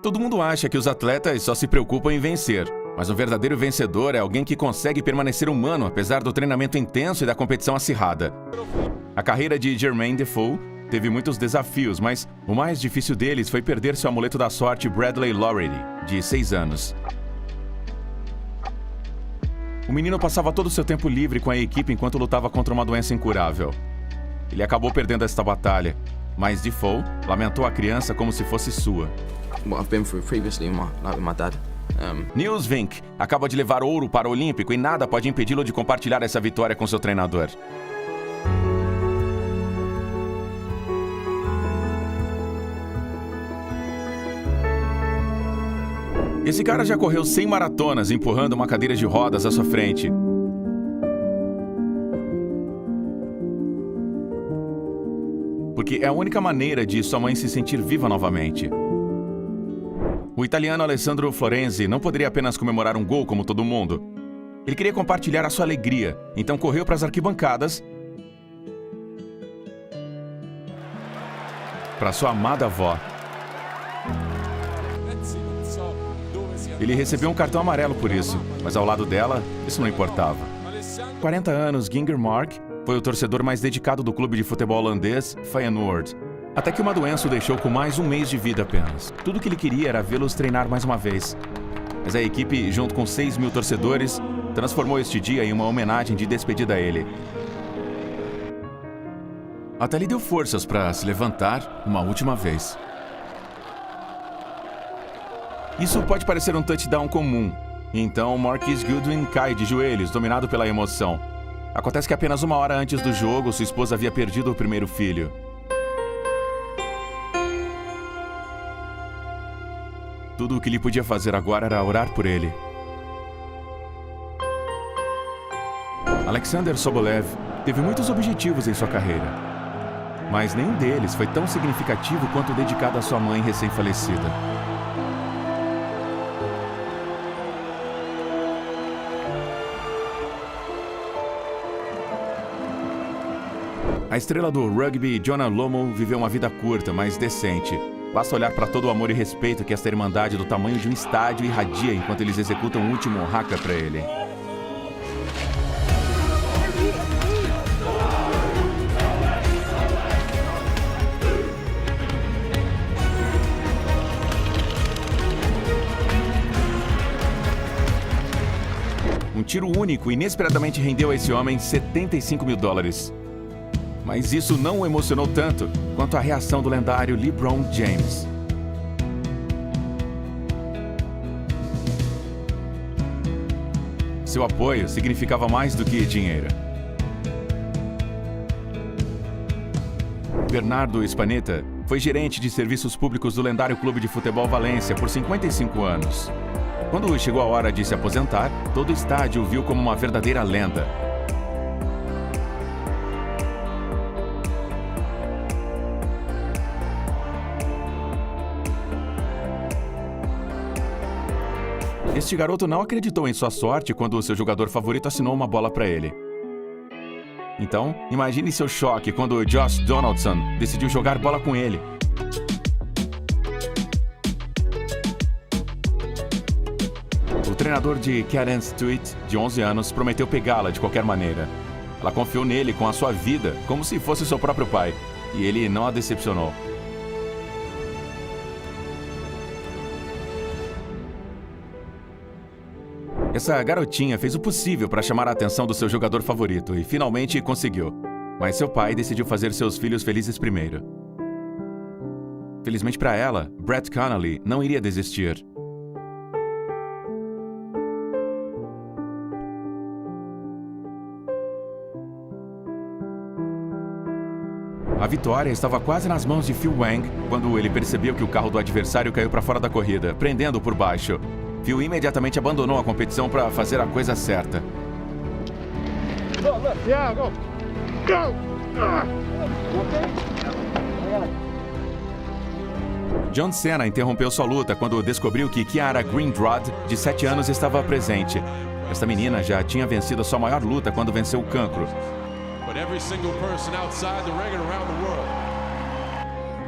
Todo mundo acha que os atletas só se preocupam em vencer, mas um verdadeiro vencedor é alguém que consegue permanecer humano apesar do treinamento intenso e da competição acirrada. A carreira de Jermaine Defoe teve muitos desafios, mas o mais difícil deles foi perder seu amuleto da sorte Bradley Lowery, de 6 anos. O menino passava todo o seu tempo livre com a equipe enquanto lutava contra uma doença incurável. Ele acabou perdendo esta batalha, mas Defoe lamentou a criança como se fosse sua. What I've been through previously with my dad. Niels Vink acaba de levar ouro para o Olímpico e nada pode impedi-lo de compartilhar essa vitória com seu treinador. Esse cara já correu 100 maratonas empurrando uma cadeira de rodas à sua frente. Porque é a única maneira de sua mãe se sentir viva novamente. O italiano Alessandro Florenzi não poderia apenas comemorar um gol como todo mundo. Ele queria compartilhar a sua alegria, então correu para as arquibancadas para sua amada avó. Ele recebeu um cartão amarelo por isso, mas ao lado dela, isso não importava. 40 anos, Ginger Mark foi o torcedor mais dedicado do clube de futebol holandês Feyenoord. Até que uma doença o deixou com mais um mês de vida apenas. Tudo que ele queria era vê-los treinar mais uma vez. Mas a equipe, junto com 6 mil torcedores, transformou este dia em uma homenagem de despedida a ele. Até lhe deu forças para se levantar uma última vez. Isso pode parecer um touchdown comum. Então, Marquise Goodwin cai de joelhos, dominado pela emoção. Acontece que apenas uma hora antes do jogo, sua esposa havia perdido o primeiro filho. Tudo o que ele podia fazer agora era orar por ele. Alexander Sobolev teve muitos objetivos em sua carreira, mas nenhum deles foi tão significativo quanto o dedicado à sua mãe recém-falecida. A estrela do rugby, Jonah Lomu, viveu uma vida curta, mas decente. Basta olhar para todo o amor e respeito que esta irmandade do tamanho de um estádio irradia enquanto eles executam o último haka para ele. Um tiro único inesperadamente rendeu a esse homem $75 mil. Mas isso não o emocionou tanto quanto a reação do lendário LeBron James. Seu apoio significava mais do que dinheiro. Bernardo Spinetta foi gerente de serviços públicos do lendário Clube de Futebol Valência por 55 anos. Quando chegou a hora de se aposentar, todo o estádio o viu como uma verdadeira lenda. Este garoto não acreditou em sua sorte quando o seu jogador favorito assinou uma bola para ele. Então, imagine seu choque quando Josh Donaldson decidiu jogar bola com ele. O treinador de Karen Stewart, de 11 anos, prometeu pegá-la de qualquer maneira. Ela confiou nele com a sua vida, como se fosse seu próprio pai, e ele não a decepcionou. Essa garotinha fez o possível para chamar a atenção do seu jogador favorito e finalmente conseguiu. Mas seu pai decidiu fazer seus filhos felizes primeiro. Felizmente para ela, Brett Connolly não iria desistir. A vitória estava quase nas mãos de Phil Wang quando ele percebeu que o carro do adversário caiu para fora da corrida, prendendo-o por baixo. Phil imediatamente abandonou a competição para fazer a coisa certa. John Cena interrompeu sua luta quando descobriu que Kiara Greendrad, de 7 anos, estava presente. Esta menina já tinha vencido a sua maior luta quando venceu o cancro.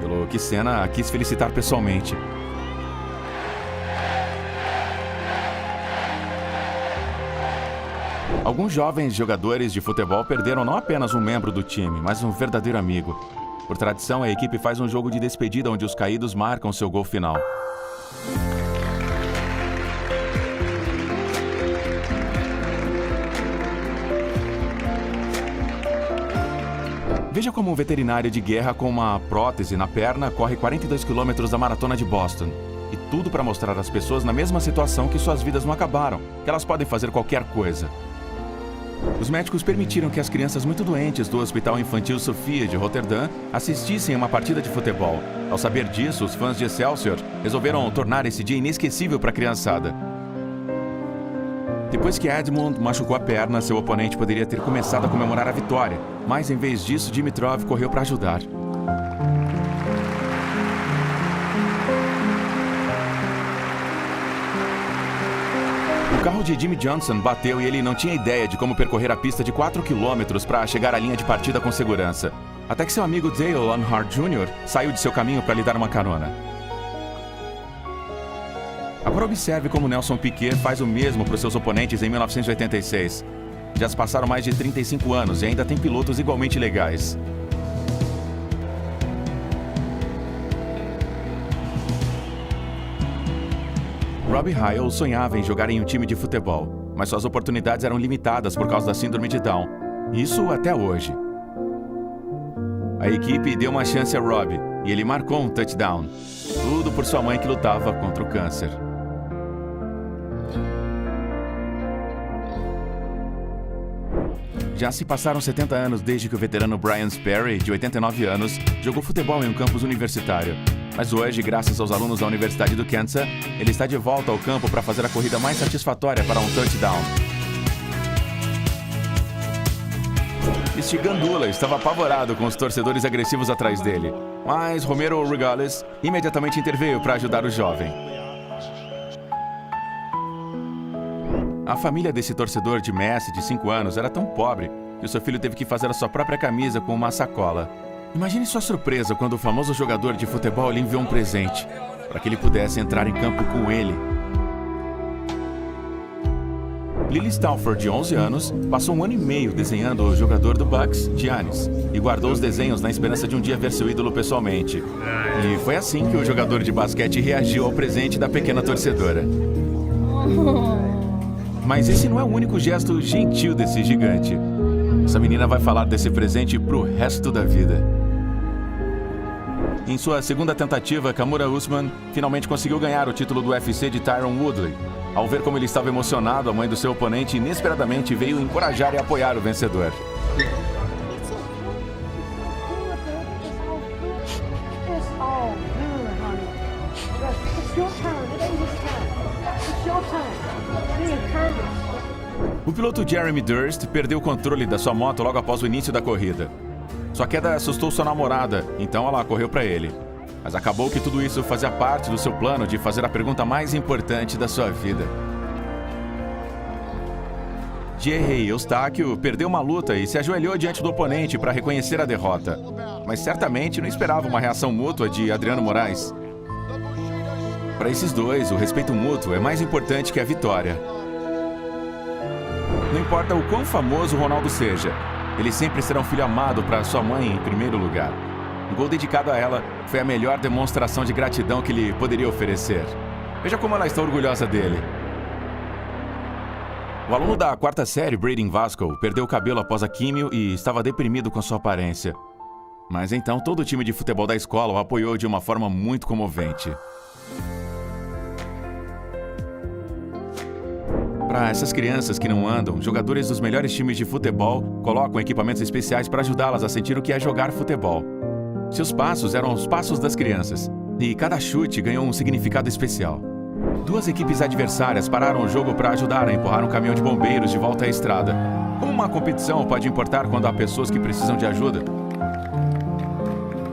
Pelo que Cena a quis felicitar pessoalmente. Alguns jovens jogadores de futebol perderam não apenas um membro do time, mas um verdadeiro amigo. Por tradição, a equipe faz um jogo de despedida onde os caídos marcam seu gol final. Veja como um veterinário de guerra com uma prótese na perna corre 42 quilômetros da maratona de Boston. E tudo para mostrar às pessoas na mesma situação que suas vidas não acabaram, que elas podem fazer qualquer coisa. Os médicos permitiram que as crianças muito doentes do Hospital Infantil Sofia de Roterdã assistissem a uma partida de futebol. Ao saber disso, os fãs de Excelsior resolveram tornar esse dia inesquecível para a criançada. Depois que Edmund machucou a perna, seu oponente poderia ter começado a comemorar a vitória, mas em vez disso, Dimitrov correu para ajudar. O carro de Jimmy Johnson bateu e ele não tinha ideia de como percorrer a pista de 4 quilômetros para chegar à linha de partida com segurança. Até que seu amigo Dale Earnhardt Jr. saiu de seu caminho para lhe dar uma carona. Agora observe como Nelson Piquet faz o mesmo para os seus oponentes em 1986. Já se passaram mais de 35 anos e ainda tem pilotos igualmente legais. Robbie Hale sonhava em jogar em um time de futebol, mas suas oportunidades eram limitadas por causa da síndrome de Down. Isso até hoje. A equipe deu uma chance a Robbie e ele marcou um touchdown. Tudo por sua mãe que lutava contra o câncer. Já se passaram 70 anos desde que o veterano Brian Sperry, de 89 anos, jogou futebol em um campus universitário. Mas hoje, graças aos alunos da Universidade do Kansas, ele está de volta ao campo para fazer a corrida mais satisfatória para um touchdown. Este gandula estava apavorado com os torcedores agressivos atrás dele, mas Romero Regales imediatamente interveio para ajudar o jovem. A família desse torcedor de Messi de 5 anos era tão pobre que o seu filho teve que fazer a sua própria camisa com uma sacola. Imagine sua surpresa quando o famoso jogador de futebol lhe enviou um presente, para que ele pudesse entrar em campo com ele. Lily Stauffer, de 11 anos, passou 1 ano e meio desenhando o jogador do Bucks, Giannis, e guardou os desenhos na esperança de um dia ver seu ídolo pessoalmente. E foi assim que o jogador de basquete reagiu ao presente da pequena torcedora. Mas esse não é o único gesto gentil desse gigante. Essa menina vai falar desse presente pro resto da vida. Em sua segunda tentativa, Kamura Usman finalmente conseguiu ganhar o título do UFC de Tyron Woodley. Ao ver como ele estava emocionado, a mãe do seu oponente inesperadamente veio encorajar e apoiar o vencedor. O piloto Jeremy Durst perdeu o controle da sua moto logo após o início da corrida. Sua queda assustou sua namorada, então ela correu para ele. Mas acabou que tudo isso fazia parte do seu plano de fazer a pergunta mais importante da sua vida. Jerry Eustáquio perdeu uma luta e se ajoelhou diante do oponente para reconhecer a derrota. Mas certamente não esperava uma reação mútua de Adriano Moraes. Para esses dois, o respeito mútuo é mais importante que a vitória. Não importa o quão famoso Ronaldo seja, ele sempre será um filho amado para sua mãe em primeiro lugar. Um gol dedicado a ela foi a melhor demonstração de gratidão que lhe poderia oferecer. Veja como ela está orgulhosa dele. O aluno da 4ª série, Braden Vasco, perdeu o cabelo após a químio e estava deprimido com sua aparência. Mas então todo o time de futebol da escola o apoiou de uma forma muito comovente. Para essas crianças que não andam, jogadores dos melhores times de futebol colocam equipamentos especiais para ajudá-las a sentir o que é jogar futebol. Seus passos eram os passos das crianças, e cada chute ganhou um significado especial. 2 equipes adversárias pararam o jogo para ajudar a empurrar um caminhão de bombeiros de volta à estrada. Como uma competição pode importar quando há pessoas que precisam de ajuda?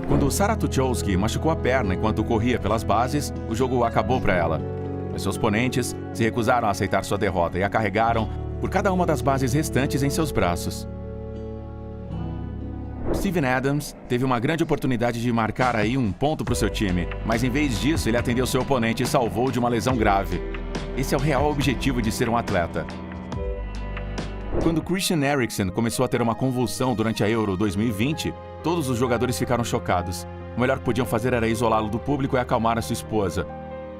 Quando Sarah Tucholsky machucou a perna enquanto corria pelas bases, o jogo acabou para ela. Mas seus oponentes se recusaram a aceitar sua derrota e a carregaram por cada uma das bases restantes em seus braços. Steven Adams teve uma grande oportunidade de marcar aí um ponto para o seu time, mas em vez disso ele atendeu seu oponente e salvou de uma lesão grave. Esse é o real objetivo de ser um atleta. Quando Christian Eriksen começou a ter uma convulsão durante a Euro 2020, todos os jogadores ficaram chocados. O melhor que podiam fazer era isolá-lo do público e acalmar a sua esposa.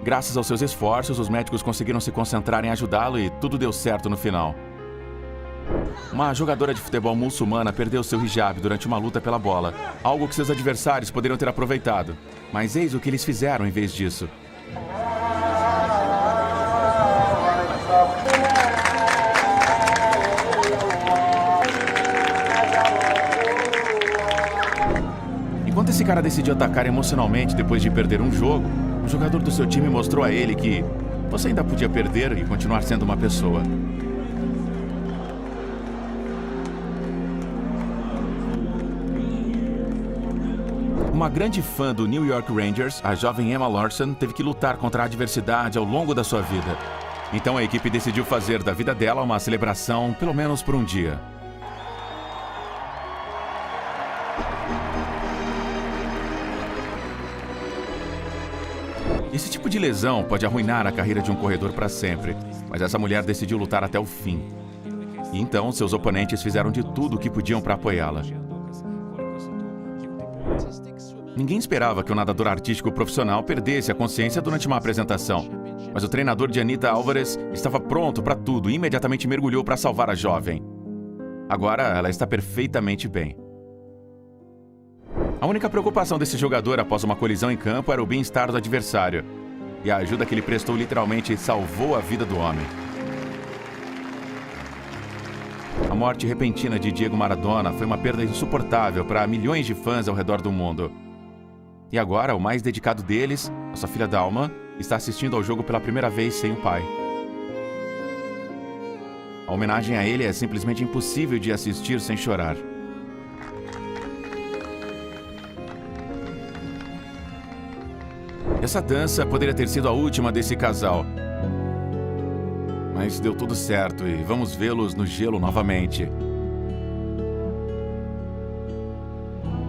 Graças aos seus esforços, os médicos conseguiram se concentrar em ajudá-lo e tudo deu certo no final. Uma jogadora de futebol muçulmana perdeu seu hijab durante uma luta pela bola, algo que seus adversários poderiam ter aproveitado. Mas eis o que eles fizeram em vez disso. Enquanto esse cara decidiu atacar emocionalmente depois de perder um jogo, o jogador do seu time mostrou a ele que você ainda podia perder e continuar sendo uma pessoa. Uma grande fã do New York Rangers, a jovem Emma Larson, teve que lutar contra a adversidade ao longo da sua vida. Então a equipe decidiu fazer da vida dela uma celebração, pelo menos por um dia. Esse tipo de lesão pode arruinar a carreira de um corredor para sempre, mas essa mulher decidiu lutar até o fim. E então seus oponentes fizeram de tudo o que podiam para apoiá-la. Ninguém esperava que o nadador artístico profissional perdesse a consciência durante uma apresentação, mas o treinador de Anita Álvares estava pronto para tudo e imediatamente mergulhou para salvar a jovem. Agora ela está perfeitamente bem. A única preocupação desse jogador após uma colisão em campo era o bem-estar do adversário, e a ajuda que ele prestou literalmente salvou a vida do homem. A morte repentina de Diego Maradona foi uma perda insuportável para milhões de fãs ao redor do mundo. E agora, o mais dedicado deles, a sua filha Dalma, está assistindo ao jogo pela primeira vez sem o pai. A homenagem a ele é simplesmente impossível de assistir sem chorar. Essa dança poderia ter sido a última desse casal. Mas deu tudo certo e vamos vê-los no gelo novamente.